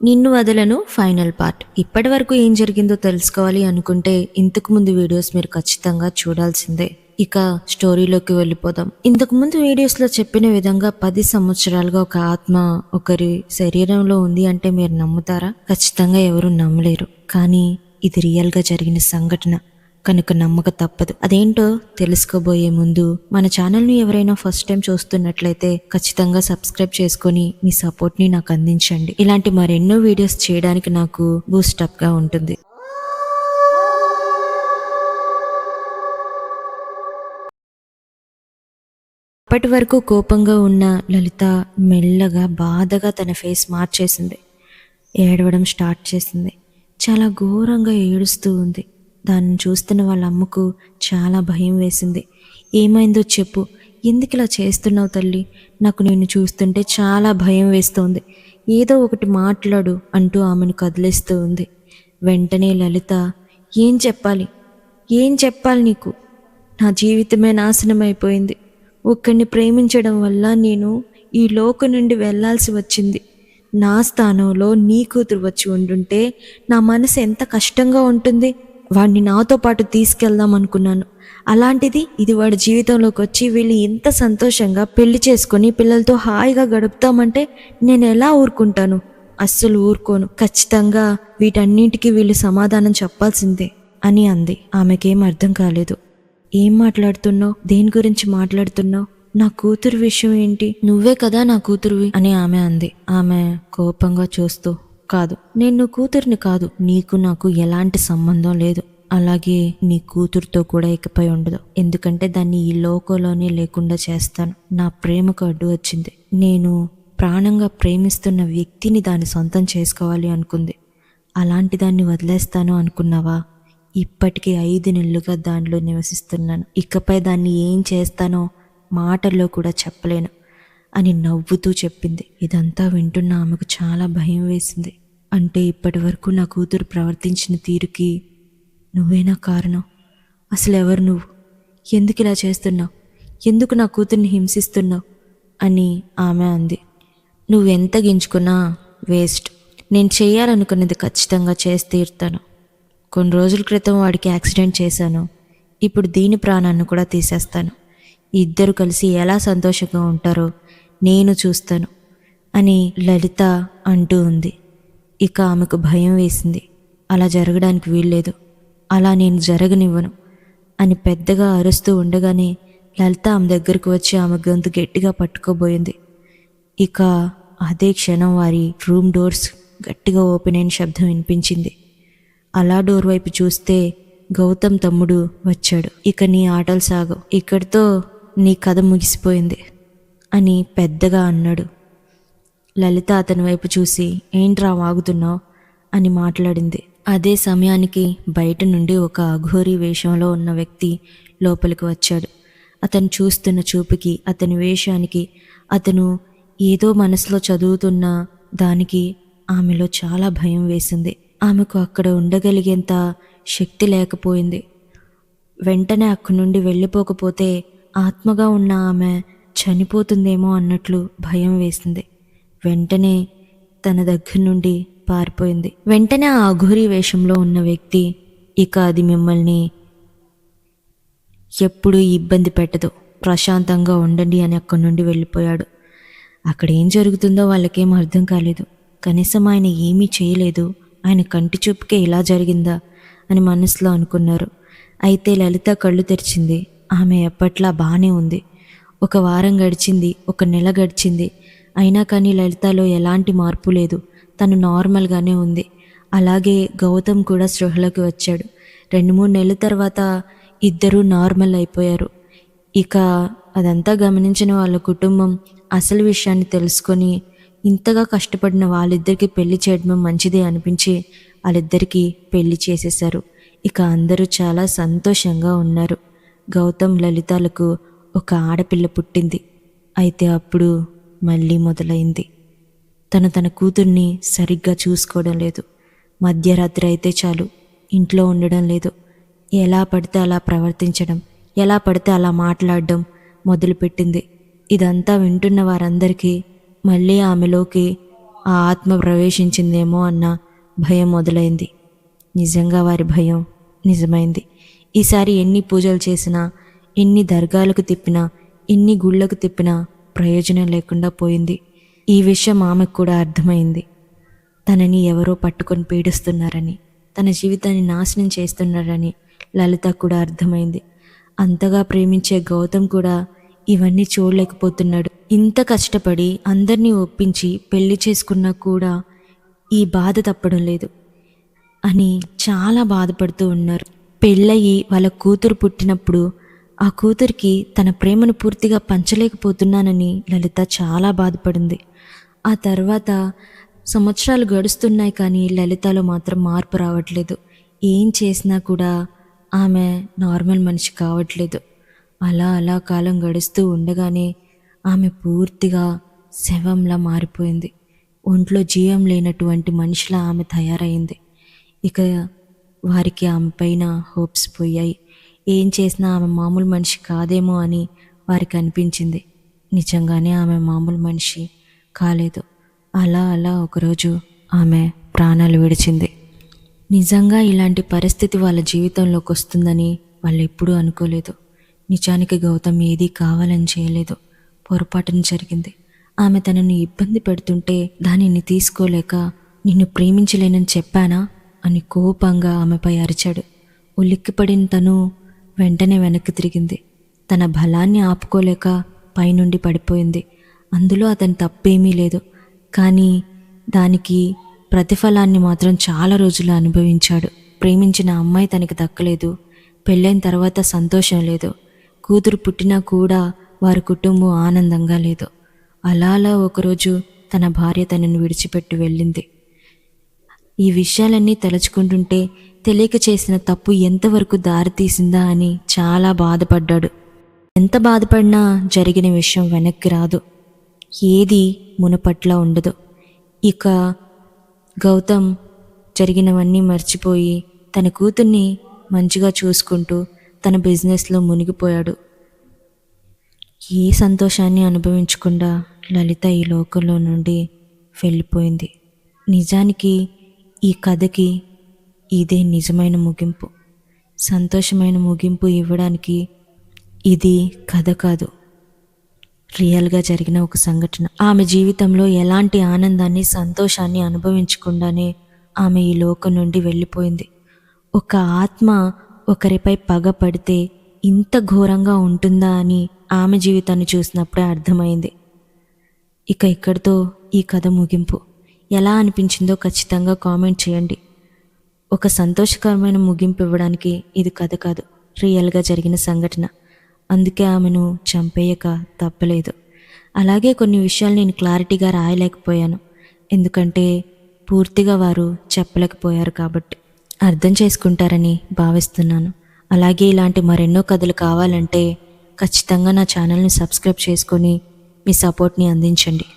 నిన్ను వదలను final part. ఇప్పటి వరకు ఏం జరిగిందో తెలుసుకోవాలి అనుకుంటే ఇంతకు ముందు వీడియోస్ మీరు ఖచ్చితంగా చూడాల్సిందే. ఇక స్టోరీలోకి వెళ్ళిపోదాం. ఇంతకు ముందు వీడియోస్లో చెప్పిన విధంగా 10 సంవత్సరాలుగా ఒక ఆత్మ ఒకరి శరీరంలో ఉంది అంటే మీరు నమ్ముతారా? ఖచ్చితంగా ఎవరు నమ్మలేరు. కానీ ఇది రియల్గా జరిగిన సంఘటన కనుక నమ్మక తప్పదు. అదేంటో తెలుసుకోబోయే ముందు మన ఛానల్ని ఎవరైనా ఫస్ట్ టైం చూస్తున్నట్లయితే ఖచ్చితంగా సబ్స్క్రైబ్ చేసుకొని మీ సపోర్ట్ని నాకు అందించండి. ఇలాంటి మరెన్నో వీడియోస్ చేయడానికి నాకు బూస్టప్గా ఉంటుంది. అప్పటి వరకు కోపంగా ఉన్న లలిత మెల్లగా బాధగా తన ఫేస్ మార్చేసింది. ఏడవడం స్టార్ట్ చేసింది. చాలా ఘోరంగా ఏడుస్తూ ఉంది. దాన్ని చూస్తున్న వాళ్ళ అమ్మకు చాలా భయం వేసింది. ఏమైందో చెప్పు, ఎందుకు ఇలా చేస్తున్నావు తల్లి? నాకు నిన్ను చూస్తుంటే చాలా భయం వేస్తోంది, ఏదో ఒకటి మాట్లాడు అంటూ ఆమెను కదిలిస్తూ ఉంది. వెంటనే లలిత, ఏం చెప్పాలి నీకు? నా జీవితమే నాశనం అయిపోయింది. ఒక్కడిని ప్రేమించడం వల్ల నేను ఈ లోకం నుండి వెళ్లాల్సి వచ్చింది. నా స్థానంలో నీ కూతురు వచ్చి ఉండుంటే నా మనసు ఎంత కష్టంగా ఉంటుంది. వాడిని నాతో పాటు తీసుకెళ్దాం అనుకున్నాను. అలాంటిది ఇది వాడి జీవితంలోకి వచ్చి వీళ్ళు ఎంత సంతోషంగా పెళ్లి చేసుకొని పిల్లలతో హాయిగా గడుపుతామంటే నేను ఎలా ఊరుకుంటాను? అస్సలు ఊరుకోను. ఖచ్చితంగా వీటన్నింటికి వీళ్ళు సమాధానం చెప్పాల్సిందే అని అంది. ఆమెకేం అర్థం కాలేదు. ఏం మాట్లాడుతున్నావు? దేని గురించి మాట్లాడుతున్నావు? నా కూతురు విషయం ఏంటి? నువ్వే కదా నా కూతురువి అని ఆమె అంది. ఆమె కోపంగా చూస్తూ, కాదు, నేను కూతురిని కాదు. నీకు నాకు ఎలాంటి సంబంధం లేదు. అలాగే నీ కూతురుతో కూడా ఇకపై ఉండదు. ఎందుకంటే దాన్ని ఈ లోకంలోనే లేకుండా చేస్తాను. నా ప్రేమకు అడ్డు వచ్చింది. నేను ప్రాణంగా ప్రేమిస్తున్న వ్యక్తిని దాన్ని సొంతం చేసుకోవాలి అనుకుంది. అలాంటి దాన్ని వదిలేస్తాను అనుకున్నావా? ఇప్పటికీ 5 నెలలుగా దానిలో నివసిస్తున్నాను. ఇకపై దాన్ని ఏం చేస్తానో మాటల్లో కూడా చెప్పలేను అని నవ్వుతూ చెప్పింది. ఇదంతా వింటున్న ఆమెకు చాలా భయం వేసింది. అంటే ఇప్పటి వరకు నా కూతురు ప్రవర్తించిన తీరుకి నువ్వేనా కారణం? అసలు ఎవరు నువ్వు? ఎందుకు ఇలా చేస్తున్నావు? ఎందుకు నా కూతుర్ని హింసిస్తున్నావు అని ఆమె అంది. నువ్వెంత గించుకున్నా వేస్ట్. నేను చేయాలనుకున్నది ఖచ్చితంగా చేసి తీరుతాను. కొన్ని రోజుల క్రితం వాడికి యాక్సిడెంట్ చేశాను. ఇప్పుడు దీని ప్రాణాన్ని కూడా తీసేస్తాను. ఇద్దరు కలిసి ఎలా సంతోషంగా ఉంటారో నేను చూస్తాను అని లలిత అంటూ ఉంది. ఇక ఆమెకు భయం వేసింది. అలా జరగడానికి వీల్లేదు, అలా నేను జరగనివ్వను అని పెద్దగా అరుస్తూ ఉండగానే లలిత ఆమె దగ్గరకు వచ్చి ఆమె గొంతు గట్టిగా పట్టుకోబోయింది. ఇక అదే క్షణం వారి రూమ్ డోర్స్ గట్టిగా ఓపెన్ అయిన శబ్దం వినిపించింది. అలా డోర్ వైపు చూస్తే గౌతమ్ తమ్ముడు వచ్చాడు. ఇక నీ ఆటలు సాగవు, ఇక్కడితో నీ కథ ముగిసిపోయింది అని పెద్దగా అన్నాడు. లలిత అతని వైపు చూసి, ఏంట్రా వాగుతున్నావు అని మాట్లాడింది. అదే సమయానికి బయట నుండి ఒక అఘోరీ వేషంలో ఉన్న వ్యక్తి లోపలికి వచ్చాడు. అతను చూస్తున్న చూపుకి, అతని వేషానికి, అతను ఏదో మనసులో చదువుతున్న దానికి ఆమెలో చాలా భయం వేసింది. ఆమెకు అక్కడ ఉండగలిగేంత శక్తి లేకపోయింది. వెంటనే అక్కడి నుండి వెళ్ళిపోకపోతే ఆత్మగా ఉన్న ఆమె చనిపోతుందేమో అన్నట్లు భయం వేసింది. వెంటనే తన దగ్గర నుండి పారిపోయింది. వెంటనే ఆ అఘోరీ వేషంలో ఉన్న వ్యక్తి, ఇక అది మిమ్మల్ని ఎప్పుడూ ఇబ్బంది పెట్టదు, ప్రశాంతంగా ఉండండి అని అక్కడి నుండి వెళ్ళిపోయాడు. అక్కడ ఏం జరుగుతుందో వాళ్ళకేం అర్థం కాలేదు. కనీసం ఆయన ఏమీ చేయలేదు, ఆయన కంటి చూపుకే ఇలా జరిగిందా అని మనసులో అనుకున్నారు. అయితే లలిత కళ్ళు తెరిచింది. ఆమె ఎప్పట్లా బాగానే ఉంది. 1 వారం గడిచింది, 1 నెల గడిచింది. అయినా కానీ లలితలో ఎలాంటి మార్పు లేదు. తను నార్మల్గానే ఉంది. అలాగే గౌతమ్ కూడా స్పృహలోకి వచ్చాడు. 2-3 నెలల తర్వాత ఇద్దరూ నార్మల్ అయిపోయారు. ఇక అదంతా గమనించిన వాళ్ళ కుటుంబం అసలు విషయాన్ని తెలుసుకొని ఇంతగా కష్టపడిన వాళ్ళిద్దరికీ పెళ్లి చేయడం మంచిదే అనిపించి వాళ్ళిద్దరికీ పెళ్లి చేసేశారు. ఇక అందరూ చాలా సంతోషంగా ఉన్నారు. గౌతమ్ లలితలకు ఒక ఆడపిల్ల పుట్టింది. అయితే అప్పుడు మళ్ళీ మొదలైంది. తన కూతుర్ని సరిగ్గా చూసుకోవడం లేదు. మధ్యరాత్రి అయితే చాలు ఇంట్లో ఉండడం లేదు. ఎలా పడితే అలా ప్రవర్తించడం, ఎలా పడితే అలా మాట్లాడడం మొదలుపెట్టింది. ఇదంతా వింటున్న వారందరికీ మళ్ళీ ఆమెలోకి ఆ ఆత్మ ప్రవేశించిందేమో అన్న భయం మొదలైంది. నిజంగా వారి భయం నిజమైంది. ఈసారి ఎన్ని పూజలు చేసినా, ఎన్ని దర్గాలకు తిప్పినా, ఎన్ని గుళ్ళకు తిప్పినా ప్రయోజనం లేకుండా పోయింది. ఈ విషయం ఆమెకు కూడా అర్థమైంది. తనని ఎవరో పట్టుకొని పీడిస్తున్నారని, తన జీవితాన్ని నాశనం చేస్తున్నారని లలిత కూడా అర్థమైంది. అంతగా ప్రేమించే గౌతమ్ కూడా ఇవన్నీ చూడలేకపోతున్నాడు. ఇంత కష్టపడి అందరినీ ఒప్పించి పెళ్లి చేసుకున్నా కూడా ఈ బాధ తప్పడం లేదు అని చాలా బాధపడుతూ ఉన్నారు. పెళ్ళయి వాళ్ళ కూతురు పుట్టినప్పుడు ఆ కూతురికి తన ప్రేమను పూర్తిగా పంచలేకపోతున్నానని లలిత చాలా బాధపడింది. ఆ తర్వాత సంవత్సరాలు గడుస్తున్నాయి, కానీ లలితలో మాత్రం మార్పు రావట్లేదు. ఏం చేసినా కూడా ఆమె నార్మల్ మనిషి కావట్లేదు. అలా అలా కాలం గడుస్తూ ఉండగానే ఆమె పూర్తిగా శవంలా మారిపోయింది. ఒంట్లో జీవం లేనటువంటి మనిషిలా ఆమె తయారైంది. ఇక వారికి ఆమె పైన హోప్స్ పోయాయి. ఏం చేసినా ఆమె మామూలు మనిషి కాదేమో అని వారికి అనిపించింది. నిజంగానే ఆమె మామూలు మనిషి కాలేదు. అలా అలా ఒకరోజు ఆమె ప్రాణాలు విడిచింది. నిజంగా ఇలాంటి పరిస్థితి వాళ్ళ జీవితంలోకి వస్తుందని వాళ్ళు ఎప్పుడూ అనుకోలేదు. నిజానికి గౌతమ్ ఏదీ కావాలని చేయలేదు, పొరపాటున జరిగింది. ఆమె తనని ఇబ్బంది పెడుతుంటే దానిని తీసుకోలేక, నిన్ను ప్రేమించలేనని చెప్పానా అని కోపంగా ఆమెపై అరిచాడు. ఉలిక్కిపడిన తను వెంటనే వెనక్కి తిరిగింది. తన బలాన్ని ఆపుకోలేక పైనుండి పడిపోయింది. అందులో అతని తప్పేమీ లేదు, కానీ దానికి ప్రతిఫలాన్ని మాత్రం చాలా రోజులు అనుభవించాడు. ప్రేమించిన అమ్మాయి తనకి దక్కలేదు, పెళ్ళైన తర్వాత సంతోషం లేదు, కూతురు పుట్టినా కూడా వారి కుటుంబం ఆనందంగా లేదు. అలా అలా ఒకరోజు తన భార్య తనను విడిచిపెట్టి వెళ్ళింది. ఈ విషయాలన్నీ తలుచుకుంటుంటే తెలియక చేసిన తప్పు ఎంతవరకు దారితీసిందా అని చాలా బాధపడ్డాడు. ఎంత బాధపడినా జరిగిన విషయం వెనక్కి రాదు, ఏది మునపట్లా ఉండదు. ఇక గౌతమ్ జరిగినవన్నీ మర్చిపోయి తన కూతుర్ని మంచిగా చూసుకుంటూ తన బిజినెస్లో మునిగిపోయాడు. ఏ సంతోషాన్ని అనుభవించకుండా లలిత ఈ లోకంలో నుండి వెళ్ళిపోయింది. నిజానికి ఈ కథకి ఇదే నిజమైన ముగింపు. సంతోషమైన ముగింపు ఇవ్వడానికి ఇది కథ కాదు, రియల్గా జరిగిన ఒక సంఘటన. ఆమె జీవితంలో ఎలాంటి ఆనందాన్ని, సంతోషాన్ని అనుభవించకుండానే ఆమె ఈ లోకం నుండి వెళ్ళిపోయింది. ఒక ఆత్మ ఒకరిపై పగ పడితే ఇంత ఘోరంగా ఉంటుందా అని ఆమె జీవితాన్ని చూసినప్పుడే అర్థమైంది. ఇక ఇక్కడితో ఈ కథ ముగింపు. ఎలా అనిపించిందో ఖచ్చితంగా కామెంట్ చేయండి. ఒక సంతోషకరమైన ముగింపు ఇవ్వడానికి ఇది కథ కాదు, రియల్గా జరిగిన సంఘటన. అందుకే ఆమెను చంపేయక తప్పలేదు. అలాగే కొన్ని విషయాలు నేను క్లారిటీగా రాయలేకపోయాను, ఎందుకంటే పూర్తిగా వారు చెప్పలేకపోయారు కాబట్టి. అర్థం చేసుకుంటారని భావిస్తున్నాను. అలాగే ఇలాంటి మరెన్నో కథలు కావాలంటే ఖచ్చితంగా నా ఛానల్ని సబ్స్క్రైబ్ చేసుకొని మీ సపోర్ట్ని అందించండి.